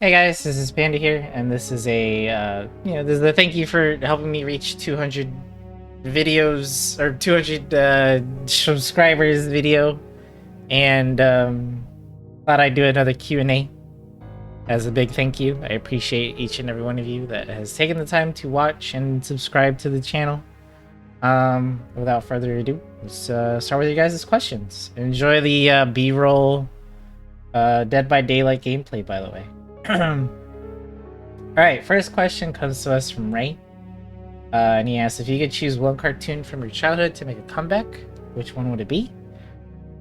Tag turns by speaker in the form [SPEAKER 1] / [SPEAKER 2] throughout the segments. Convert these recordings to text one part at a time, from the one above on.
[SPEAKER 1] Hey guys, this is Panda here, and this is this is a thank you for helping me reach 200 videos or 200 subscribers video, and thought I'd do another Q&A as a big thank you. I appreciate each and every one of you that has taken the time to watch and subscribe to the channel. Without further ado, let's start with your guys' questions. Enjoy the B-roll Dead by Daylight gameplay, by the way. Alright, first question comes to us from Ray. And he asks, if you could choose one cartoon from your childhood to make a comeback, which one would it be?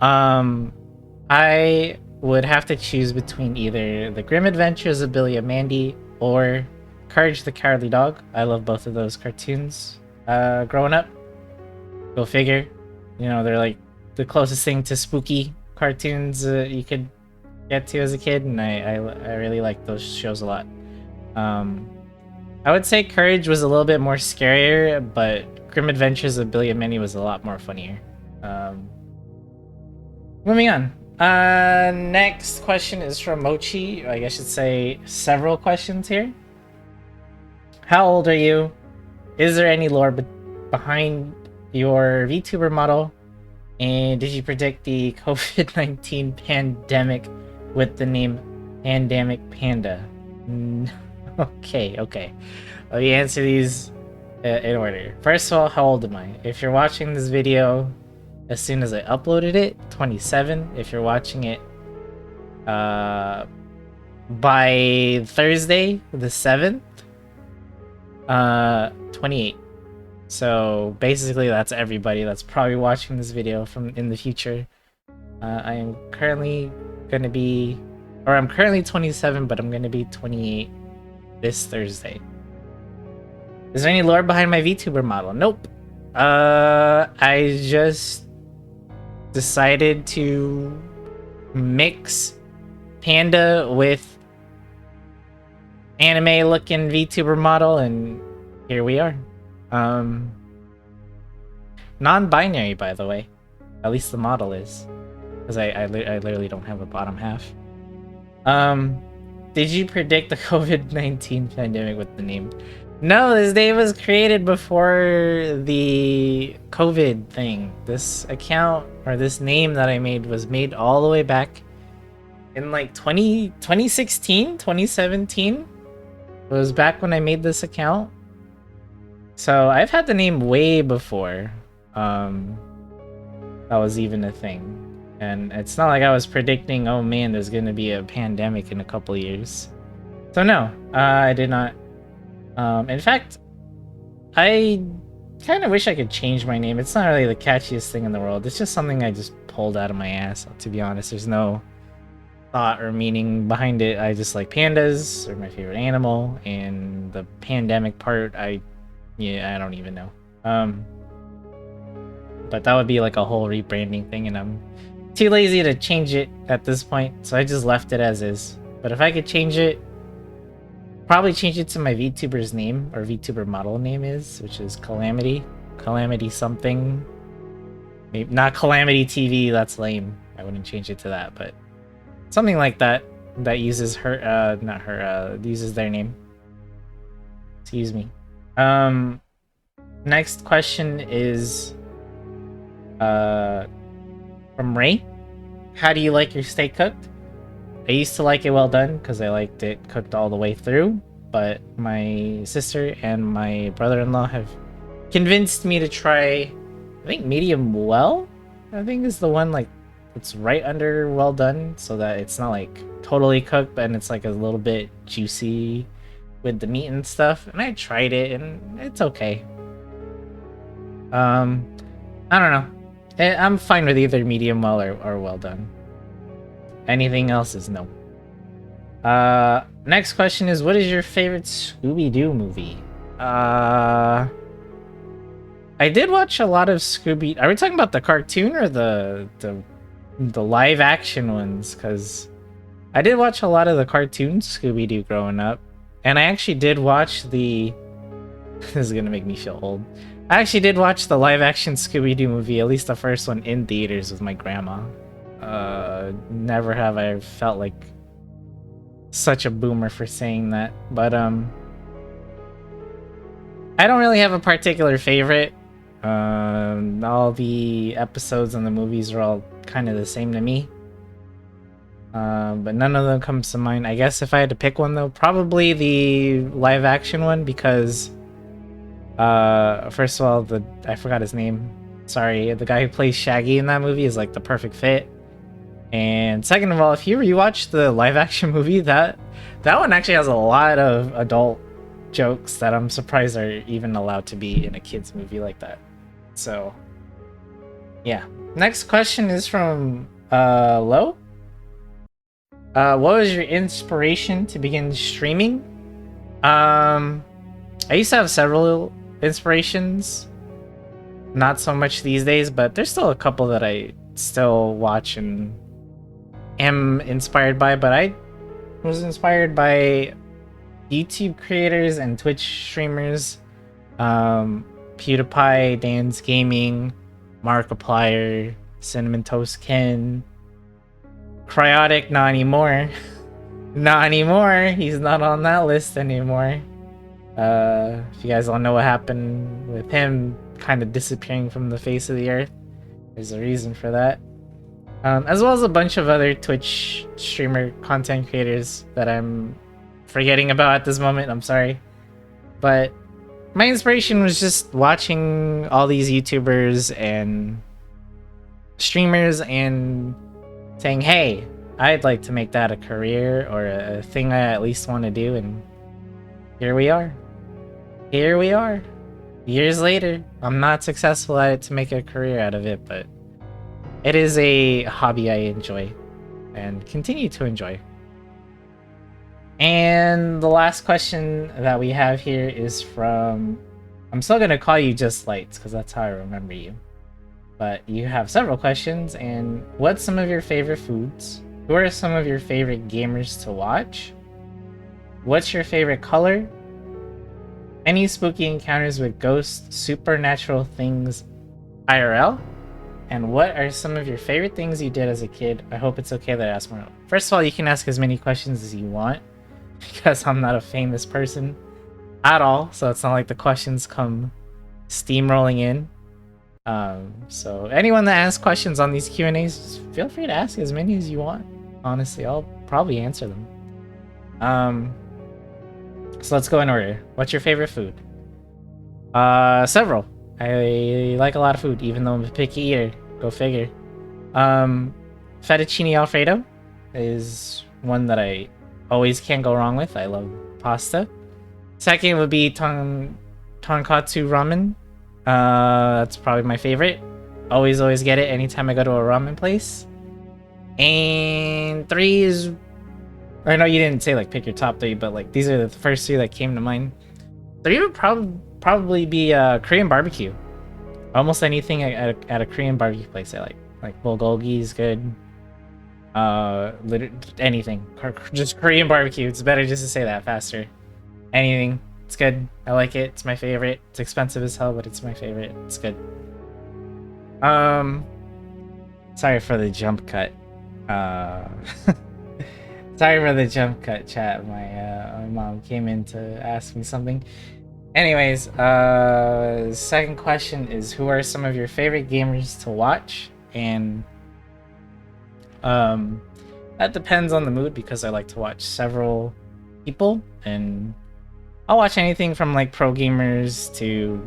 [SPEAKER 1] I would have to choose between either The Grim Adventures of Billy and Mandy or Courage the Cowardly Dog. I love both of those cartoons. Growing up, go figure. You know, they're like the closest thing to spooky cartoons you could get to as a kid, and I really like those shows a lot. I would say Courage was a little bit more scarier, but Grim Adventures of Billy and Mandy was a lot more funnier. Moving on. Next question is from Mochi. I guess I should say several questions here. How old are you? Is there any lore behind your VTuber model? And did you predict the COVID-19 pandemic with the name Pandemic Panda? Okay. Let me answer these in order. First of all, how old am I? If you're watching this video as soon as I uploaded it, 27. If you're watching it by Thursday, the 7th, 28. So basically that's everybody that's probably watching this video from in the future. I am currently gonna be, or I'm currently 27, but I'm gonna be 28 this Thursday. Is there any lore behind my VTuber model? Nope. I just decided to mix Panda with anime looking VTuber model, and here we are. Non-binary, by the way. At least the model is. Because I literally don't have a bottom half. Did you predict the COVID-19 pandemic with the name? No, this name was created before the COVID thing. This account, or this name that I made, was made all the way back in like 2016, 2017. It was back when I made this account. So I've had the name way before that was even a thing. And it's not like I was predicting, oh man, there's gonna be a pandemic in a couple years. So no, I did not. In fact, I kind of wish I could change my name. It's not really the catchiest thing in the world. It's just something I just pulled out of my ass, to be honest. There's no thought or meaning behind it. I just like pandas, they're my favorite animal, and the pandemic part, I don't even know. But that would be like a whole rebranding thing, and I'm too lazy to change it at this point, so I just left it as is. But if I could change it, probably change it to my VTuber's name, or VTuber model name is, which is Calamity. Calamity something. Maybe not Calamity TV, that's lame. I wouldn't change it to that, but something like that uses her, not her, uses their name. Excuse me. Next question is from Ray. How do you like your steak cooked? I used to like it well done because I liked it cooked all the way through, but my sister and my brother-in-law have convinced me to try, I think medium well, I think is the one like it's right under well done, so that it's not like totally cooked, but it's like a little bit juicy with the meat and stuff. And I tried it and it's okay. I don't know. I'm fine with either medium well or well done. Anything else is no. Next question is, what is your favorite Scooby-Doo movie? I did watch a lot of Scooby. Are we talking about the cartoon or the live action ones? Because I did watch a lot of the cartoon Scooby-Doo growing up, and I actually did watch the. This is gonna make me feel old. I actually did watch the live action Scooby-Doo movie, at least the first one, in theaters with my grandma. Never have I felt like such a boomer for saying that, but I don't really have a particular favorite. All the episodes and the movies are all kind of the same to me. But none of them comes to mind. I guess if I had to pick one though, probably the live action one because first of all, I forgot his name. Sorry, the guy who plays Shaggy in that movie is like the perfect fit. And second of all, if you rewatch the live action movie, that one actually has a lot of adult jokes that I'm surprised are even allowed to be in a kids movie like that. So yeah. Next question is from Lo. What was your inspiration to begin streaming? I used to have several inspirations. Not so much these days, but there's still a couple that I still watch and am inspired by. But I was inspired by YouTube creators and Twitch streamers. PewDiePie, Dan's Gaming, Markiplier, Cinnamon Toast Ken, Cryotic, not anymore. Not anymore. He's not on that list anymore. If you guys don't know what happened with him kind of disappearing from the face of the earth, there's a reason for that. As well as a bunch of other Twitch streamer content creators that I'm forgetting about at this moment. I'm sorry. But my inspiration was just watching all these YouTubers and streamers and saying, hey, I'd like to make that a career or a thing I at least want to do, and here we are. Here we are. Years later, I'm not successful at it to make a career out of it, but it is a hobby I enjoy and continue to enjoy. And the last question that we have here is from... I'm still going to call you Just Lights because that's how I remember you. But you have several questions, and what's some of your favorite foods? Who are some of your favorite gamers to watch? What's your favorite color? Any spooky encounters with ghosts, supernatural things, IRL? And what are some of your favorite things you did as a kid? I hope it's okay that I ask more. First of all, you can ask as many questions as you want, because I'm not a famous person at all, so it's not like the questions come steamrolling in. So anyone that asks questions on these Q&As, just feel free to ask as many as you want. Honestly, I'll probably answer them. So let's go in order. What's your favorite food? Several. I like a lot of food, even though I'm a picky eater. Go figure. Fettuccine Alfredo is one that I always can't go wrong with. I love pasta. Second would be tonkatsu ramen. That's probably my favorite. Always get it anytime I go to a ramen place. And three is... I know you didn't say like pick your top three, but like these are the first three that came to mind. Three would probably be Korean barbecue. Almost anything at a Korean barbecue place I like. Like bulgogi is good. Anything. Just Korean barbecue. It's better just to say that faster. Anything. It's good. I like it. It's my favorite. It's expensive as hell, but it's my favorite. It's good. Sorry for the jump cut. Sorry for the jump cut, chat. My mom came in to ask me something. Anyways, second question is, who are some of your favorite gamers to watch? And that depends on the mood, because I like to watch several people, and I'll watch anything from like pro gamers to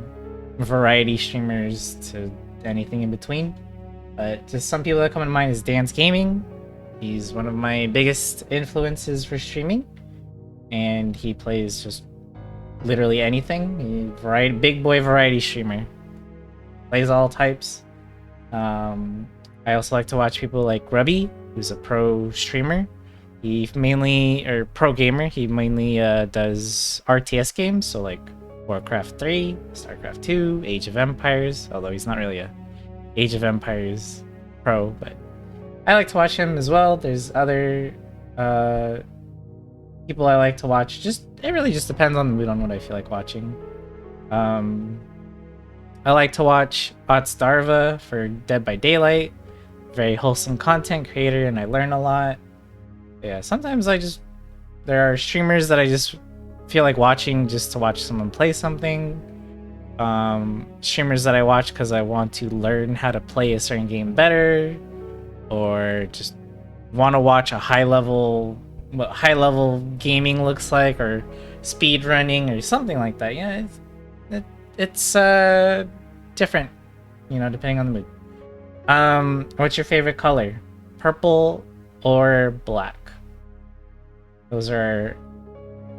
[SPEAKER 1] variety streamers to anything in between. But just some people that come to mind is Dan's Gaming. He's one of my biggest influences for streaming, and he plays just literally anything. Big boy variety streamer. Plays all types. I also like to watch people like Grubby, who's a pro streamer. He mainly, or pro gamer, he mainly does RTS games, so like Warcraft 3, StarCraft 2, Age of Empires, although he's not really a Age of Empires pro, but I like to watch him as well. There's other people I like to watch. It really just depends on the mood, on what I feel like watching. I like to watch Otstarva for Dead by Daylight. Very wholesome content creator, and I learn a lot. Yeah, sometimes I just There are streamers that I just feel like watching just to watch someone play something. Streamers that I watch because I want to learn how to play a certain game better, or just want to watch a what high level gaming looks like, or speed running or something like that. Yeah, it's different, depending on the mood. What's your favorite color? Purple or black? Those are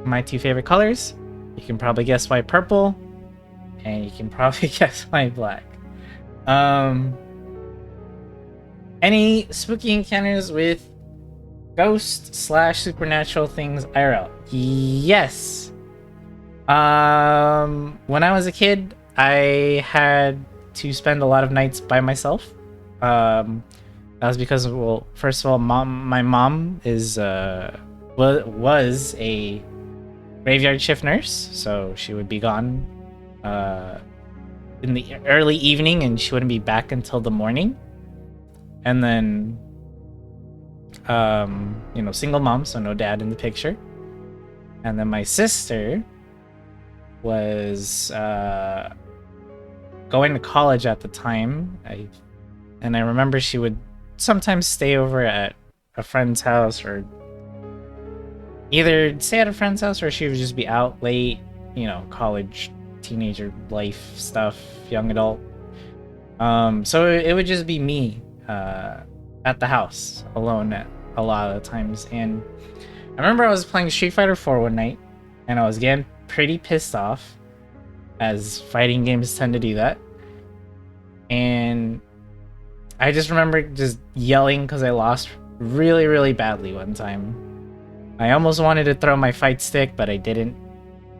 [SPEAKER 1] my two favorite colors. You can probably guess why purple, and you can probably guess why black. Any spooky encounters with ghost/supernatural things IRL? Yes. When I was a kid, I had to spend a lot of nights by myself. That was because, well, first of all, my mom was a graveyard shift nurse, so she would be gone in the early evening, and she wouldn't be back until the morning. And then, single mom, so no dad in the picture. And then my sister was going to college at the time. I remember she would sometimes stay over at a friend's house, or either stay at a friend's house, or she would just be out late, college, teenager life stuff, young adult. So it would just be me at the house alone a lot of the times. And I remember I was playing Street Fighter 4 one night, and I was getting pretty pissed off, as fighting games tend to do that. And I just remember just yelling because I lost really, really badly one time. I almost wanted to throw my fight stick, but I didn't.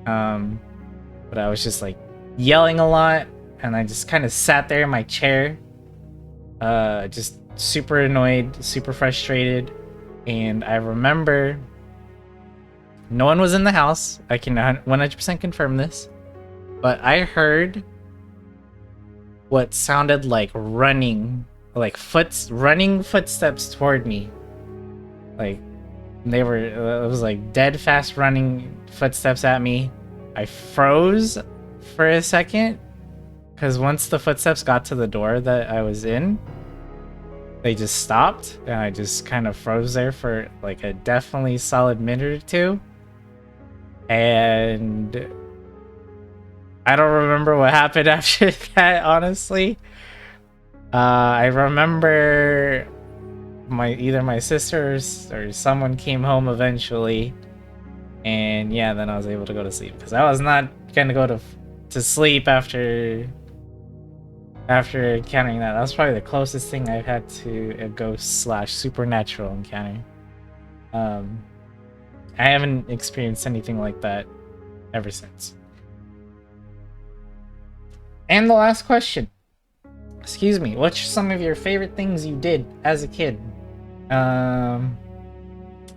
[SPEAKER 1] But I was just like yelling a lot, and I just kind of sat there in my chair, just super annoyed, super frustrated. And I remember no one was in the house. I can 100% confirm this, but I heard what sounded like running footsteps toward me. Like it was like dead fast running footsteps at me. I froze for a second, because once the footsteps got to the door that I was in, they just stopped, and I just kind of froze there for like a definitely solid minute or two. And I don't remember what happened after that, honestly. I remember either my sisters or someone came home eventually, and yeah, then I was able to go to sleep, because I was not gonna go to sleep after encountering that. That was probably the closest thing I've had to a ghost/supernatural encounter. I haven't experienced anything like that ever since. And the last question. Excuse me, what's some of your favorite things you did as a kid? I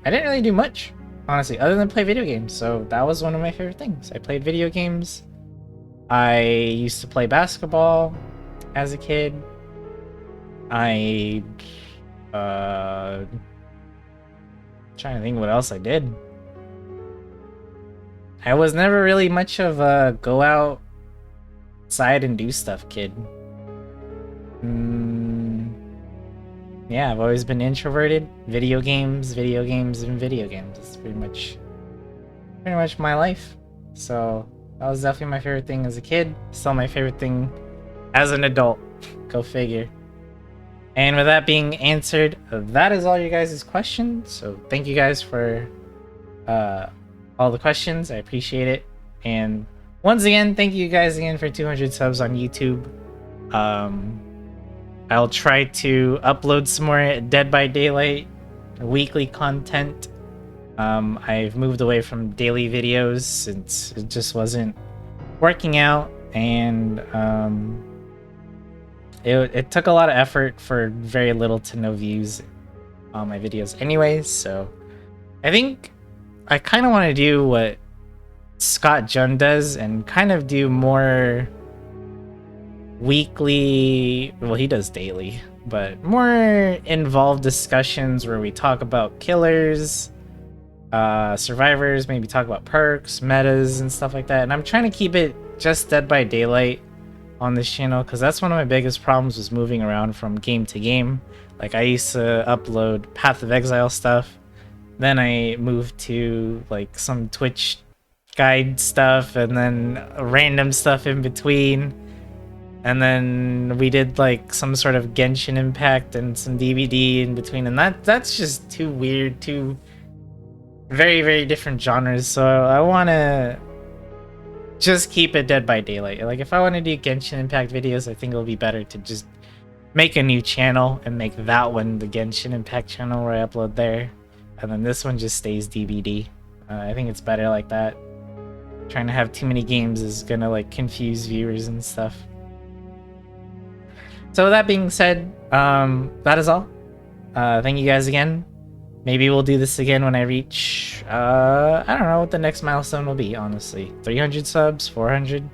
[SPEAKER 1] didn't really do much, honestly, other than play video games. So that was one of my favorite things. I played video games. I used to play basketball as a kid. Trying to think what else I did. I was never really much of a go outside and do stuff kid. Yeah, I've always been introverted. Video games, and video games. It's pretty much my life. So that was definitely my favorite thing as a kid. Still my favorite thing as an adult. Go figure. And with that being answered, that is all you guys' questions. So thank you guys for all the questions. I appreciate it. And once again, thank you guys again for 200 subs on YouTube. I'll try to upload some more Dead by Daylight weekly content. I've moved away from daily videos since it just wasn't working out, and it took a lot of effort for very little to no views on my videos anyways. So I think I kind of want to do what Scott Jun does and kind of do more weekly, well, he does daily, but more involved discussions where we talk about killers, survivors, maybe talk about perks, metas, and stuff like that. And I'm trying to keep it just Dead by Daylight on this channel, because that's one of my biggest problems, was moving around from game to game. Like, I used to upload Path of Exile stuff, then I moved to like some Twitch guide stuff, and then random stuff in between, and then we did like some sort of Genshin Impact and some DBD in between, and that's just too weird, too very, very different genres. So I want to just keep it Dead by Daylight. Like, if I want to do Genshin Impact videos, I think it'll be better to just make a new channel and make that one the Genshin Impact channel where I upload there, and then this one just stays DBD. I think it's better like that. Trying to have too many games is gonna like confuse viewers and stuff. So with that being said, that is all. Thank you guys again. Maybe we'll do this again when I reach, I don't know what the next milestone will be, honestly. 300 subs, 400.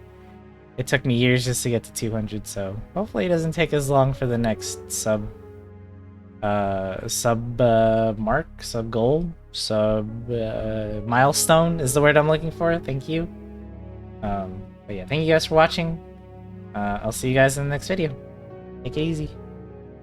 [SPEAKER 1] It took me years just to get to 200, so hopefully it doesn't take as long for the next sub goal, milestone is the word I'm looking for. Thank you. But yeah, thank you guys for watching. I'll see you guys in the next video. Take it easy.